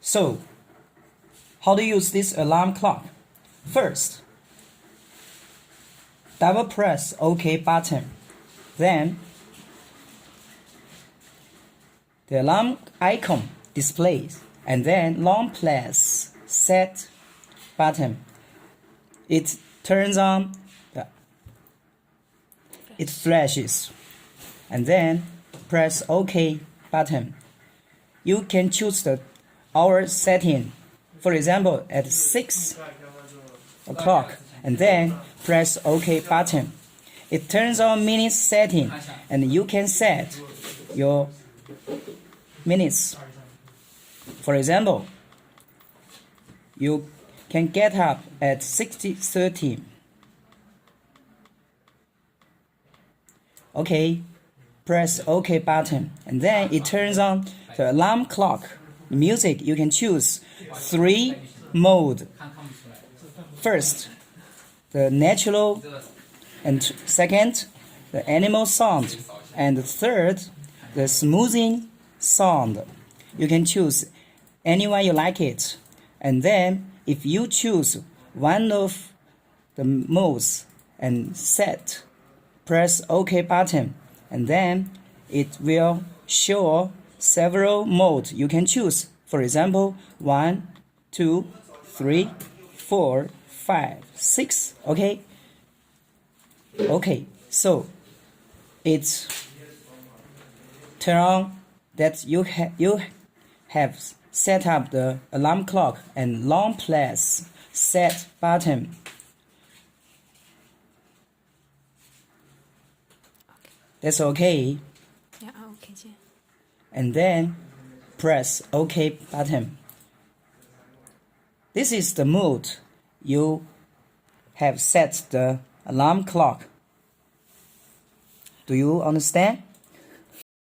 So, how to use this alarm clock? First, double press OK button. Then, the alarm icon displays, and then long press set button. It turns on, it flashes, and then press OK button. You can choose the hour setting, for example at 6 o'clock, and then press OK button. It turns on minutes setting, and you can set your minutes. For example, you can get up at 6:30. Okay, press OK button, and then it turns on the alarm clock. Music, you can choose 3 modes. First, the natural, and second, the animal sound, and third, the smoothing sound. You can choose any one you like it, and then if you choose one of the modes and set, press OK button, and then it will show several modes you can choose. For example, 1, 2, 3, 4, 5, 6. Okay. Okay. So it's turn on that you have set up the alarm clock and long press set button. That's okay. Yeah, okay, 姐。 And then press OK button. This is the mode you have set the alarm clock. Do you understand?